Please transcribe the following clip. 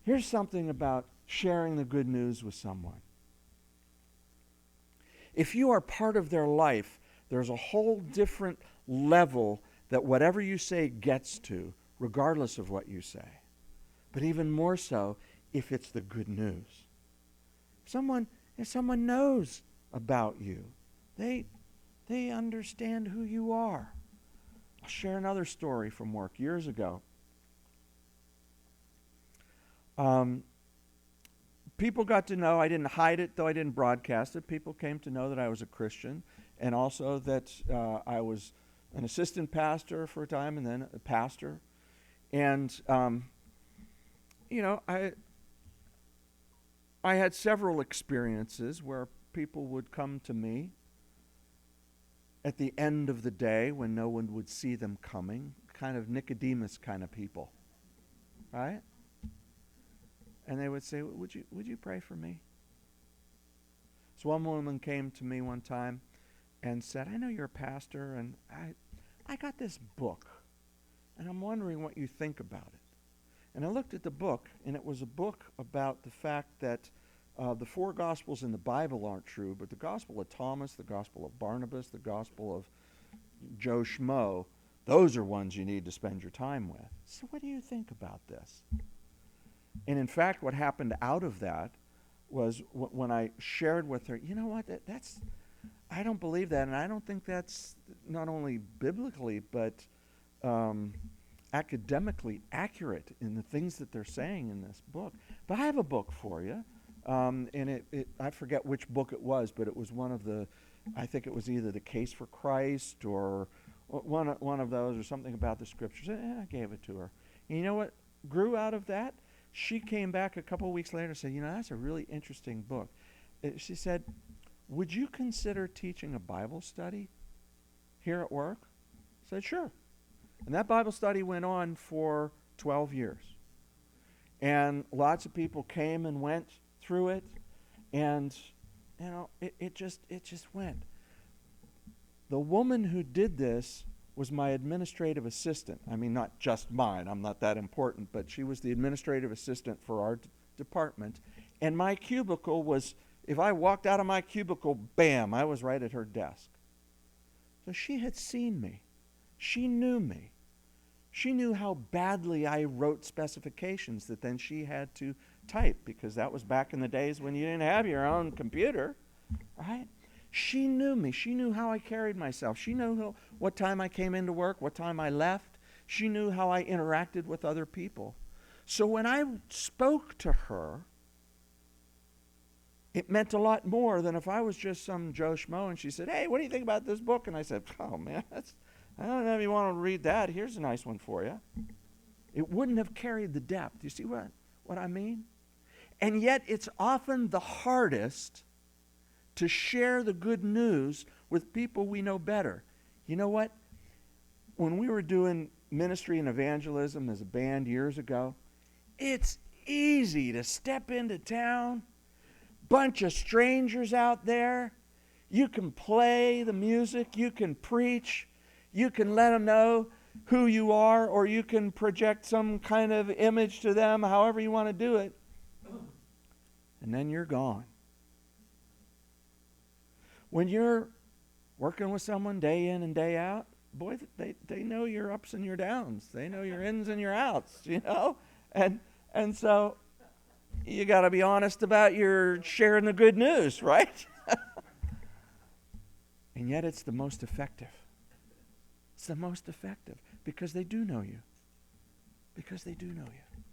Here's something about sharing the good news with someone. If you are part of their life, there's a whole different level that whatever you say gets to, regardless of what you say. But even more so if it's the good news. If someone knows about you, they understand who you are. I'll share another story from work years ago. People got to know, I didn't hide it, though I didn't broadcast it. People came to know that I was a Christian, and also that I was an assistant pastor for a time and then a pastor. And, I had several experiences where people would come to me at the end of the day when no one would see them coming, kind of Nicodemus kind of people, right? And they would say, would you pray for me? So one woman came to me one time and said, I know you're a pastor, and I got this book, and I'm wondering what you think about it. And I looked at the book, and it was a book about the fact that the four Gospels in the Bible aren't true, but the Gospel of Thomas, the Gospel of Barnabas, the Gospel of Joe Schmo, those are ones you need to spend your time with. So what do you think about this? And in fact, what happened out of that was when I shared with her, you know what, I don't believe that, and I don't think that's not only biblically, but academically accurate in the things that they're saying in this book. But I have a book for you, and I forget which book it was, but it was one of the, I think it was either The Case for Christ or one of those, or something about the Scriptures. And I gave it to her. And you know what grew out of that? She came back a couple of weeks later and said, that's a really interesting book. She said, would you consider teaching a Bible study here at work? I said, sure. And that Bible study went on for 12 years. And lots of people came and went through it. And, it just went. The woman who did this was my administrative assistant. I mean, not just mine. I'm not that important. But she was the administrative assistant for our department. And my cubicle was, if I walked out of my cubicle, bam, I was right at her desk. So she had seen me. She knew me. She knew how badly I wrote specifications that then she had to type, because that was back in the days when you didn't have your own computer, right? She knew me. She knew how I carried myself. She knew what time I came into work, what time I left. She knew how I interacted with other people. So when I spoke to her, it meant a lot more than if I was just some Joe Schmo and she said, hey, what do you think about this book? And I said, oh, man, I don't know if you want to read that. Here's a nice one for you. It wouldn't have carried the depth. You see what I mean? And yet it's often the hardest to share the good news with people we know better. You know what? When we were doing ministry and evangelism as a band years ago, it's easy to step into town, bunch of strangers out there. You can play the music, you can preach, you can let them know who you are, or you can project some kind of image to them, however you want to do it. And then you're gone. When you're working with someone day in and day out, boy, they know your ups and your downs. They know your ins and your outs, And so you got to be honest about your sharing the good news, right? And yet it's the most effective. It's the most effective because they do know you. Because they do know you.